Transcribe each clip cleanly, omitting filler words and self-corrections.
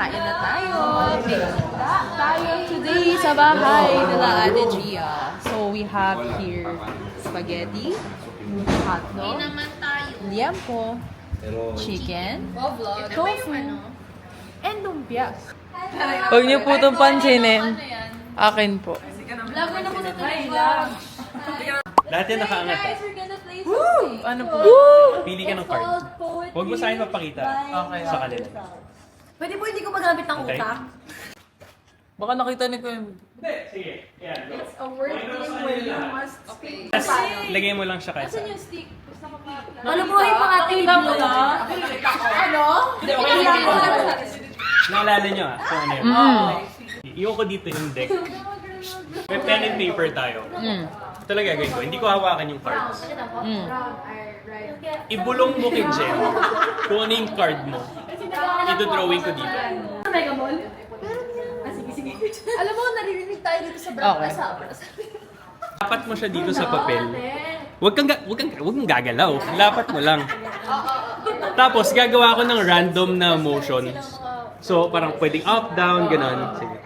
Kain na tayo. Tayo today sa bahay nila Ate Gia. So we have here spaghetti, hotdog, liempo, chicken, tofu, and lumpia. Huwag niyo po itong pansinin. Akin po. Lago na po sa talaga. Lahat yan nakaangat. Ano po? Pili ka ng card. Huwag mo sa akin mapakita. Okay. Sa kanila. Pwede po hindi ko magamit ng Okay. utak. Baka nakita ni Kuya. Hindi, sige. Yan, go. A word game where you must speak. Tapos, lagay mo lang siya kahit saan. Yung stick. Malubuhay pa ating Ano? Naalala nyo kung ano yun. Iwan ko dito yung deck. May pen and paper tayo. Ito lang gagawin ko. Hindi ko hawakan yung cards. Ibulong mo kay Jen kung ano yung card mo. Ito-drawing ko dito. Alam mo, naririnig tayo dito sa Brasa. Lapat mo siya dito sa papel. Huwag kang gagalaw. Lapat mo lang. Tapos gagawa ko ng random na motions. So parang pwedeng up, down, ganon. Sige.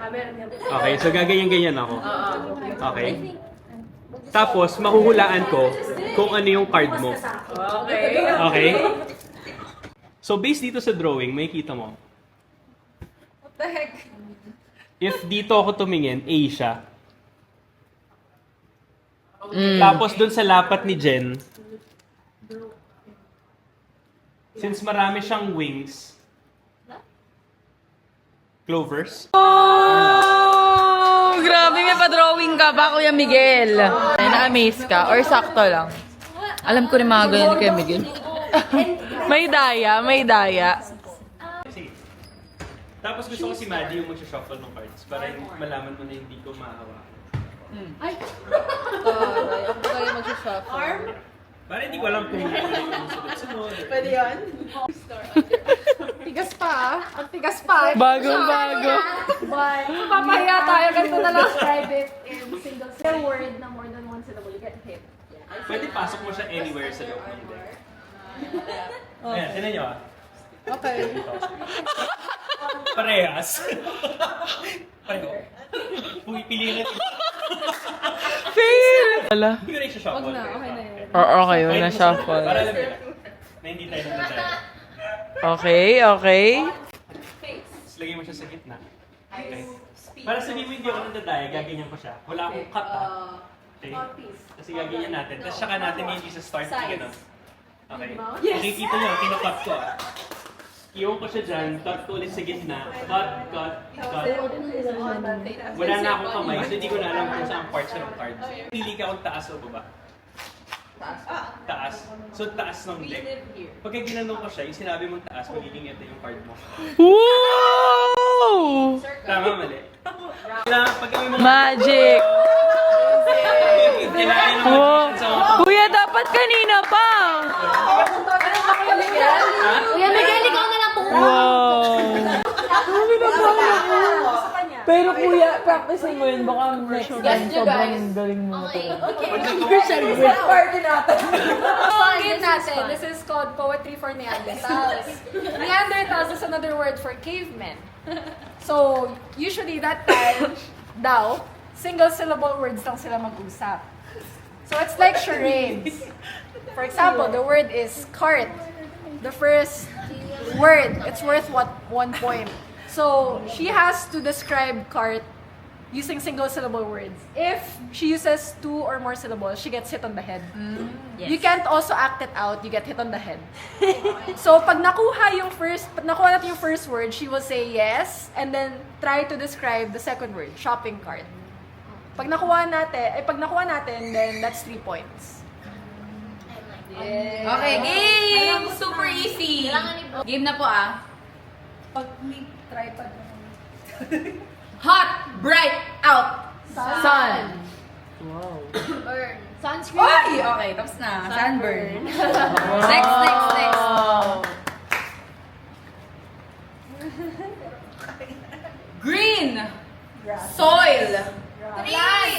Okay, so gaganyan-ganyan ako. Okay? Tapos mahuhulaan ko kung ano yung card mo. Okay? So based dito sa drawing, makikita mo. What the heck? If dito ako tumingin, A siya. Tapos dun sa lapat ni Jen, since marami siyang wings, clovers. Oh! Grabe, may pa-drawing ka ba, Kuya Miguel? Na-amaze ka? Or sakto lang? Alam ko rin mga ganyan ni Kuya Miguel. May daya, may daya. Sige. Tapos gusto ko si Maddie yung mag-shuffle ng cards para malaman mo na hindi ko mahawa. Ay! Ako ba kayo mag-shuffle? Arm? Para hindi ko alam kung ano yung sunod-sunod. Pwede yun? Tigas pa ah. Ang tigas pa. Bago-bago. But, Papahiya tayo. Ganito na lang. describe it in single word na more than one syllable, you get hit. Pwede pasok mo siya anywhere sa loob ng deck. Ayan, tinan nyo ah. Okay. Parehas. Pareho. Pumipili rin. Fail! Wala. Hindi ko na i-shuffle. Wag na. Okay na yun. Okay, yun na shuffle. Para alam nila na hindi tayo nandadaya. Okay, okay. Tapos lagay mo siya sa gitna. Okay. Para sabihin mo hindi ako nandadaya, gaganyan ko siya. Wala akong cut ah. Okay? Kasi gaganyan natin. Tapos saka natin hindi sa start. Sige no? Okay. Makikita nyo, kinukat ko ah. Iwan ko siya dyan, cut ko ulit sa gitna. Cut, cut, cut. Wala na akong kamay, so hindi ko na alam kung saan parts ng cards. Pili ka kung taas o baba. Taas. So taas ng deck. Pagka ginanong ko siya, yung sinabi mong taas, magiging ito yung card mo. Wow! Tama, mali. Kailangan pag may mga... Magic! Kailangan ng Wow. magician sa mga... Kuya, dapat kanina pa! Kuya Miguel, ikaw na lang po. Wow! Pero kuya, practicein mo yun. Baka next time sobrang galing mo na to. Party natin. Game natin. This is called Poetry for Neanderthals. Neanderthals is another word for cavemen. So, usually that time, daw, single syllable words lang sila mag-usap. So, it's like charades. For example, the word is cart. The first word, it's worth 1 point. So, she has to describe cart using single syllable words. If she uses 2 or more syllables, she gets hit on the head. You can't also act it out, you get hit on the head. So, pag nakuha natin yung first word, she will say yes, and then try to describe the second word, shopping cart. Pag nakuha natin, then that's 3 points. Okay, game! Super easy. Game na po ah. Pag may tripod Hot, bright, out. Sun. burn. Sunscreen. Oy! Okay, tapos na. Sunburn. Next. Green. Soil.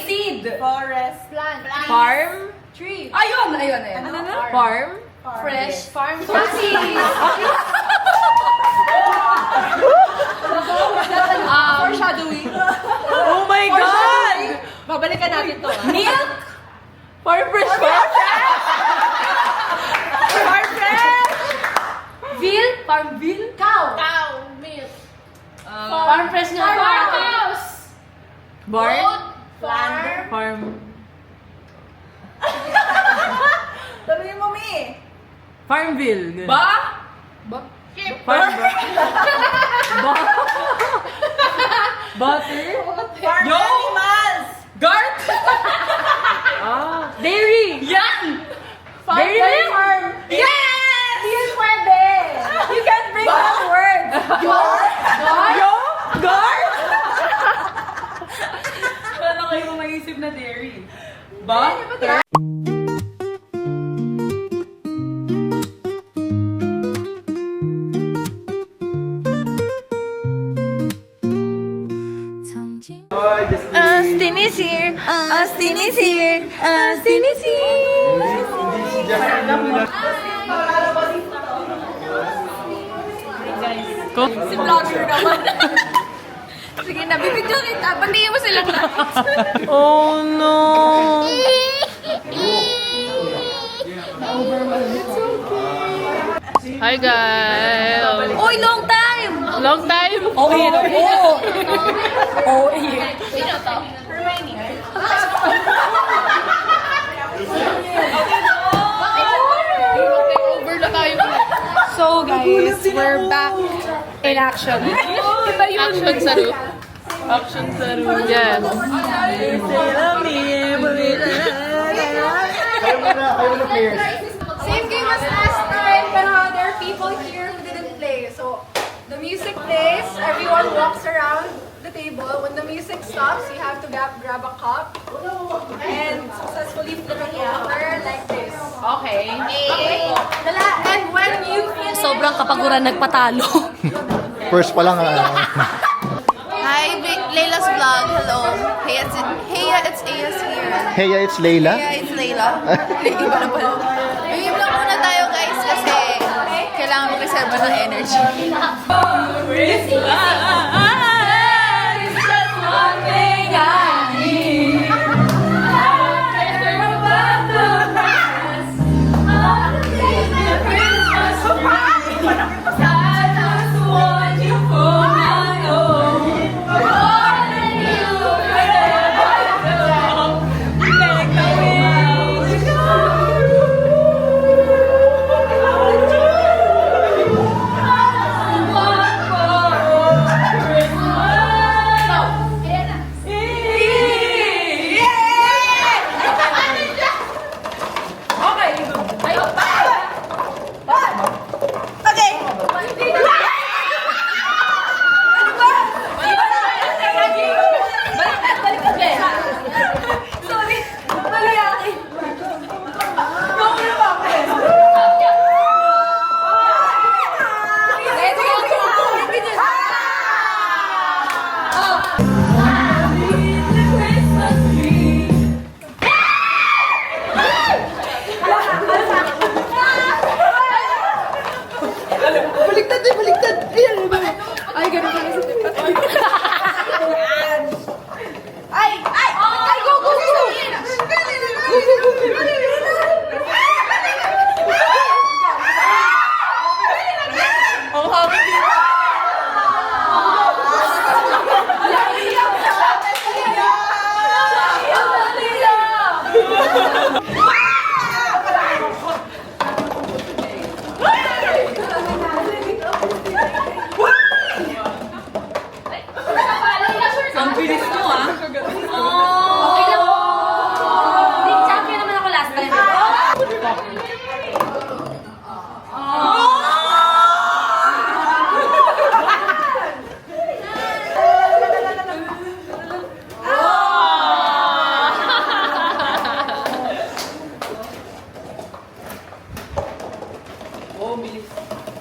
Seed. Forest. Plant. Farm. Tree. Ayun. Farm. Fresh. Farm. Farm. Foreshadowing. Oh my God! Babalikan natin to. Milk! Farm fresh ba? Farm fresh! Veal? Farmville? Cow. Milk. Farm fresh nga. Farmhouse. Barn? Farm. Farm. Sabihin mo, Mi. Farmville. Ba? Farm ba? Butter? Farm animals. Gart? Dairy! Yan! Dairy milk? Farm. Yes! Veal pwede. You can't bring that word. Yo? Gart? Wala kayo maisip na dairy. Ba? Austin is here. Austin is here. Austin is here. Si vlogger naman. Sige na, bibidyo kita. Pagtingin mo silang lahat. Oh no! Hi guys! Uy, long time! Long time! Oh, oh. Oh, Sino to? Hermione. Over na tayo. So guys, we're back in action. Iba yun. Action sa roof. Action sa room. Yes. Same game as last time, pero there are people here who didn't play. So, the music plays, everyone walks around the table. When the music stops, you have to grab a cup and successfully flip it over like this. Okay. And when you finish, Sobrang kapaguran nagpatalo. First pa lang, Hi, Layla's vlog. Hello. Hey, it's Ayas here. Heya, it's Layla. Hey, it's Layla. Iba na pala. May vlog muna tayo guys kasi kailangan mag-reserve ng energy.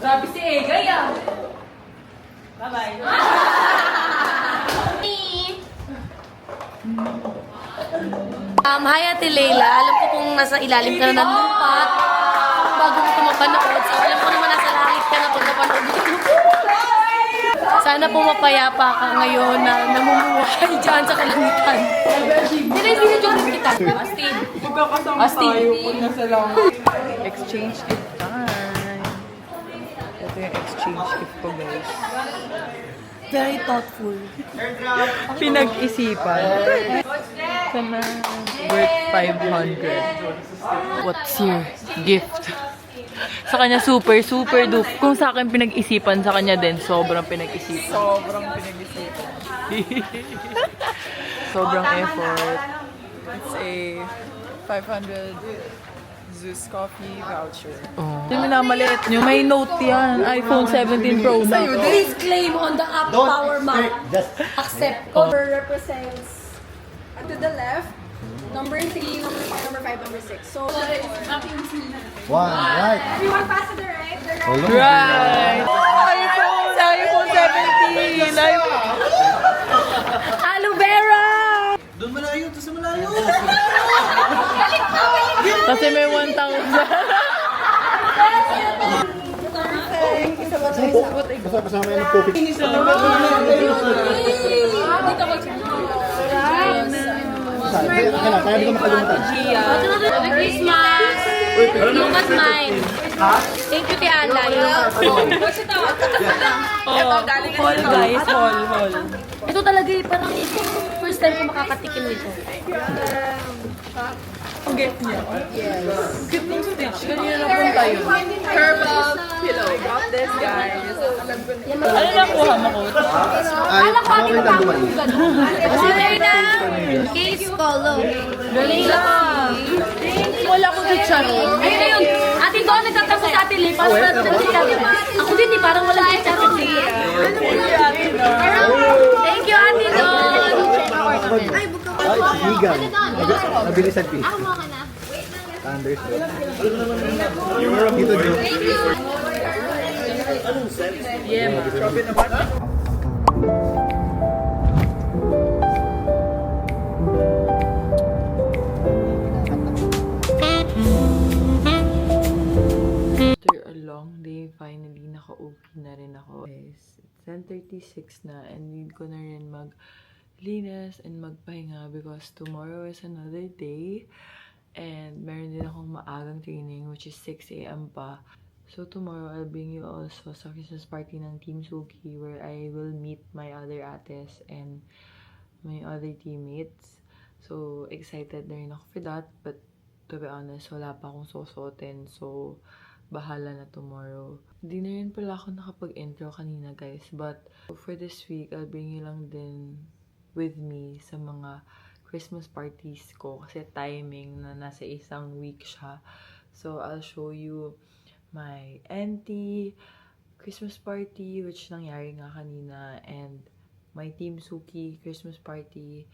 Grabe si Egay ah. Bye-bye. Hi Ate Layla, alam ko kung nasa ilalim ka na ng lupa bago mo ito mapanood. So alam ko naman nasa langit ka na pag napanood mo ito. Sana po mapayapa ka ngayon na namumuhay dyan sa kalangitan. Hindi kita. Astin. Exchange gift time. Ito yung exchange gift ko, guys. Very thoughtful. Pinag-isipan. Sana worth 500. What's your gift? Sa kanya super duper. Kung sa akin pinag-isipan, sa kanya din sobrang pinag-isipan. Sobrang effort. It's a 500 Zeus Coffee voucher. Oh. Yung minamaliit nyo, may note yan. iPhone 17 Pro Max. Please claim on the app Power Map. Just Accept. Cover represents to the left. Number 3, number 4, number 5, number 6. So, one, right. everyone pass to the right. The right. Hold on. Right! iPhone 17! Aloe vera! Doon malayo, doon sa malayo. Kasi may 1,000. Basta kasama yan ng topic. Dito ko Kaya di ko makalimutan. Merry Christmas! Look at mine. Thank you, Tiala. Hall, guys. Hall. Ito talaga parang first time ko makakatikim nito. Ang get niya. Yes. Cute ng stitch. Kanina na punta yun. Herbal pillow. Got this, guys. Ano na kuha mo ko? Ay, ako rin ang dumain. Order na! Case Colo. Galing lang. Wala ko sa charon. Ayun na yun. Ate doon, nagtatapos sa atin eh. Parang ako din eh, parang wala yung charon eh. Thank you, Ate Don. Ay, sigan. Nabilisan pi. Thunders. Dito, Joe. After a long day, finally naka-okay na rin ako. Guys, it's 10:36 na and need ko na rin maglinis and magpahinga because tomorrow is another day and meron din akong maagang training which is 6 a.m. pa. So tomorrow I'll bring you also sa Christmas party ng Team Suki where I will meet my other ates and my other teammates. So excited na rin ako for that, but to be honest, wala pa akong susuotin. So bahala na tomorrow. Hindi na rin pala ako nakapag-intro kanina, guys. But for this week, I'll bring you lang din with me sa mga Christmas parties ko. Kasi timing na nasa isang week siya. So, I'll show you my auntie Christmas party, which nangyari nga kanina. And my Team Suki Christmas party.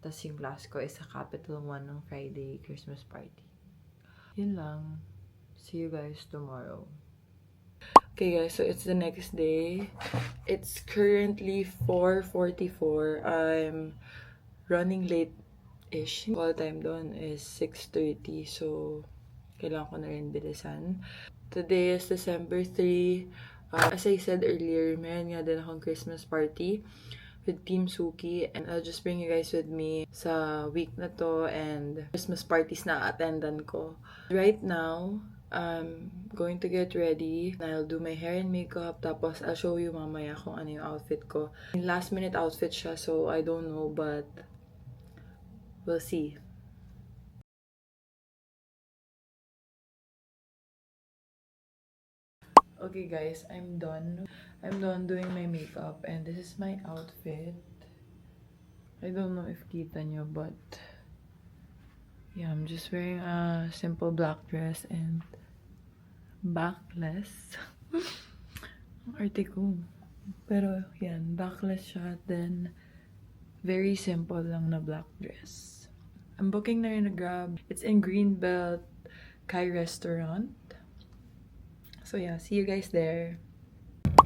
Tas yung class ko is sa Capital One ng Friday Christmas party. Yun lang. See you guys tomorrow. Okay guys, so it's the next day. It's currently 4:44. I'm running late-ish. Call time doon is 6:30. So, kailangan ko na rin bilisan. Today is December 3. As I said earlier, meron nga din akong Christmas party with Team Suki. And I'll just bring you guys with me sa week na to and Christmas parties na attendan ko. Right now, I'm going to get ready. I'll do my hair and makeup. Tapos, I'll show you mamaya kung ano yung outfit ko. Last minute outfit siya, so I don't know, but we'll see. Okay guys, I'm done. I'm done doing my makeup and this is my outfit. I don't know if kita nyo, but yeah, I'm just wearing a simple black dress and backless. Ang arte ko. Pero yan, backless siya. Then, very simple lang na black dress. I'm booking na rin a Grab. It's in Greenbelt Kai Restaurant. So yeah, see you guys there.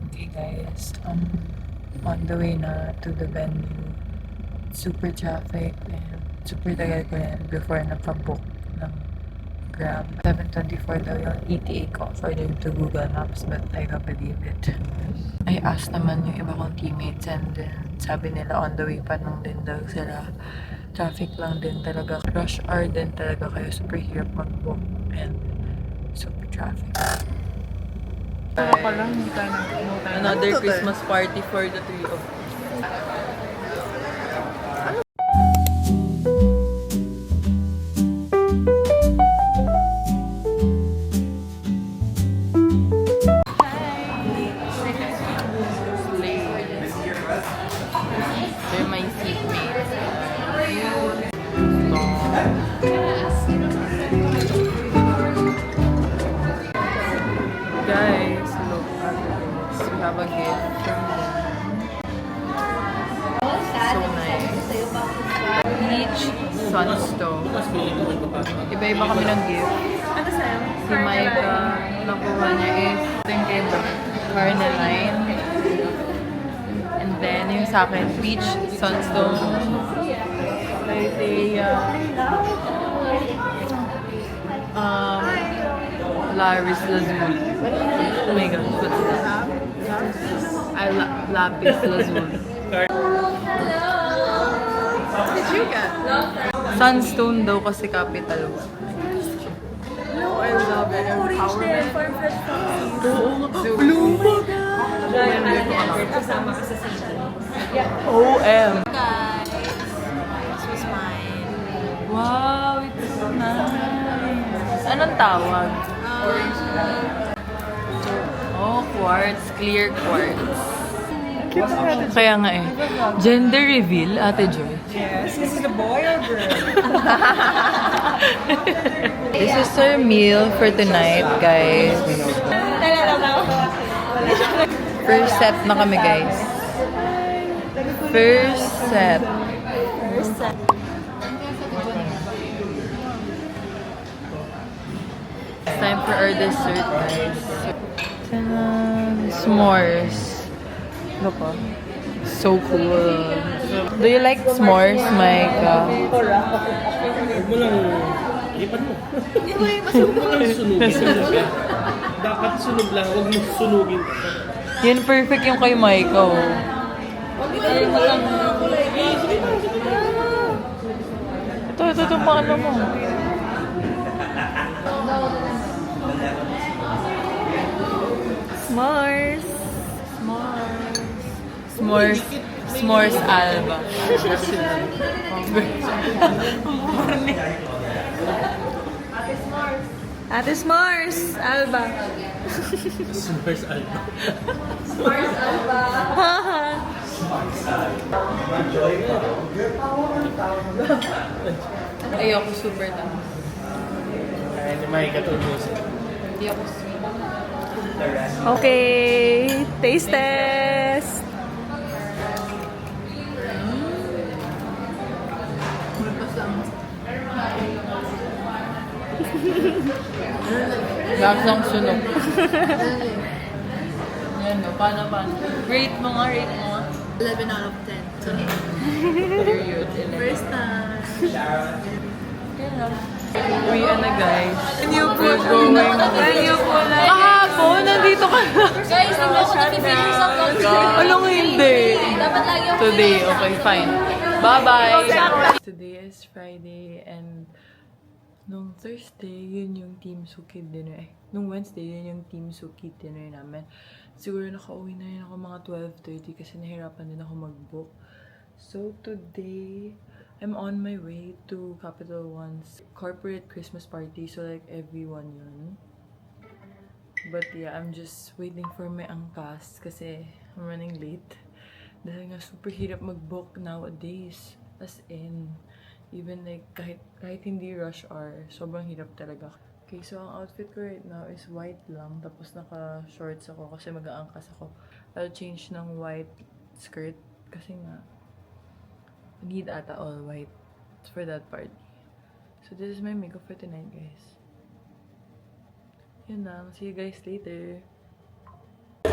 Okay guys, on the way na to the venue. Super traffic and super tagal ko yan before napabook ng Grab. 7:24 daw yung ETA ko according to Google Maps, but I can't believe it. I asked naman yung iba kong teammates and then sabi nila on the way pa nung din daw sila. Traffic lang din talaga. Rush hour din talaga kaya super hirap mag-book and super traffic. Another Christmas party for the three of us. They're my seatmates. Guys, look at this. We have a gift from them. So nice. Peach Sunstone. Iba-iba kami ng gift. Si Micah, nakuha niya is yung kay Carneline. And then, yung sa akin, Peach Sunstone. Laris Lazuli. Oh my god, what's that? Lapis Lazuli. What did you get? Sunstone daw kasi capital 1. No, I love it. Empowerment. Blue! OM! Guys, this was mine. Wow, it's so nice. Anong tawag? Oh, quartz. Clear quartz. Kaya nga eh. Gender reveal, Ate Joy. Yes, this is a boy or girl? This is our meal for tonight, guys. First set na kami, guys. First set. It's time for our dessert, guys. S'mores. Look, oh. So cool. Do you like s'mores, Micah? Huwag mo lang, lipan mo. Huwag mo lang sunugin. Dapat sunog lang, huwag mo sunugin. Yan, perfect yung kay Micah, oh. Ito pa ano mo. S'mores. S'mores Alba. Ate S'mores Alba. S'mores Alba. Ayoko super tamis. Ay, hindi makikatulog. Hindi ako sweet. Okay, taste test. Lasang sunog. Yan, no? Paano? Rate mo nga. 11 out of 10. Period. First time. Uwi na, guys. We're going. Kahapon, nandito ka na. Guys, hindi ako na-finish sa vlog. Alam hindi. Dapat lagi ako Today, okay, fine. Bye-bye! Today is Friday and nung Thursday, yun yung Team Suki dinner. Nung Wednesday, yun yung Team Suki dinner namin. Siguro nakauwi na rin ako mga 12:30 kasi nahirapan din ako mag-book. So today, I'm on my way to Capital One's corporate Christmas party. So like everyone yun. But yeah, I'm just waiting for my angkas kasi I'm running late. Dahil nga super hirap mag-book nowadays. As in, even like kahit hindi rush hour, sobrang hirap talaga. Okay, so ang outfit ko right now is white lang. Tapos naka-shorts ako kasi mag-aangkas ako. I'll change ng white skirt kasi nga I need ata all white for that party. So this is my makeup for tonight, guys. Yun lang. See you guys later.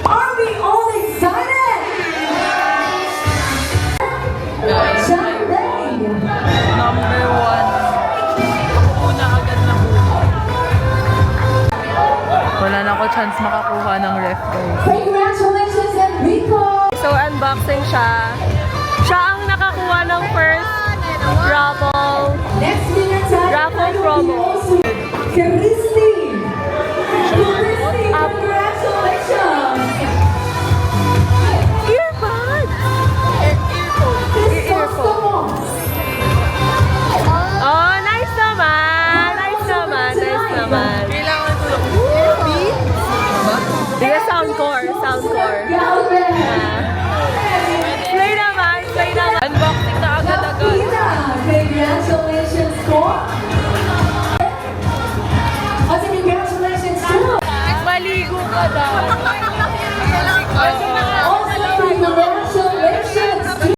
Are we all excited? Guys, Sunday! number 1. Una agad na buhay. chance makakuha ng ref, guys. Congratulations, Enrico! So, unboxing siya. Siya ang nakakuha ng first raffle. Next winner tayo Raffle promo. Christy! Congratulations! Earbuds! Earphones! Oh, nice naman! Nice naman! Nice naman! Kailangan ko lang. Sige, soundcore. Soundcore. Play naman! Play naman! Unboxing na agad-agad. Congratulations, Cor! Also, congratulations, too! Maligo ka daw. Also, congratulations!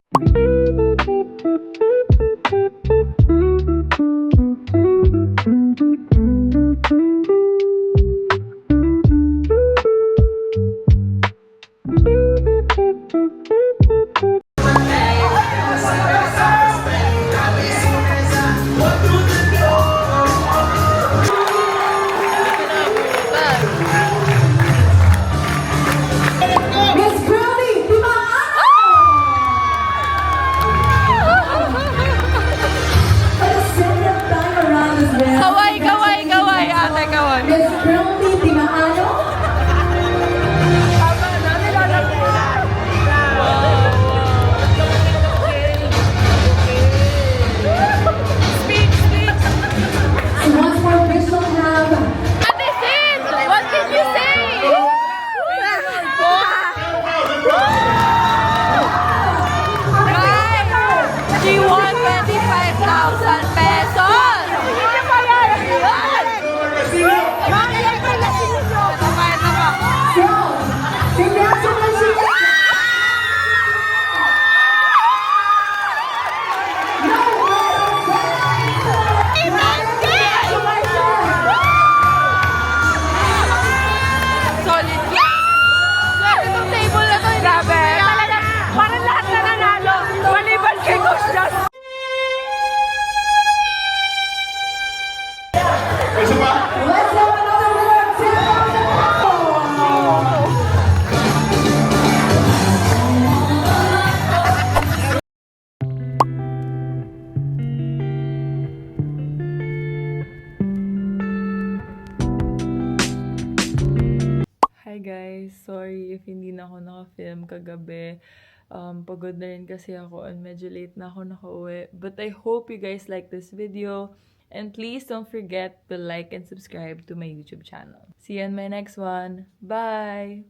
Miss Crowley, for the second time around as well. Kaway, kaway, kaway, ate, kaway. Miss Crowley Timaano. So once more, we shall have Ate Sid, what did you say? Guys, she won 25,000 pesos! Hindi niyo pa yan! so congratulations. Solid yan! Solid itong table na to, grabe! Talagang, parang lahat na nanalo! Maliban kay Coach Just! Let's have another winner of 10,000. Hi guys, sorry if hindi na ako naka-film kagabi. Pagod na rin kasi ako and medyo late na ako nakauwi. But I hope you guys like this video. And please don't forget to like and subscribe to my YouTube channel. See you in my next one. Bye!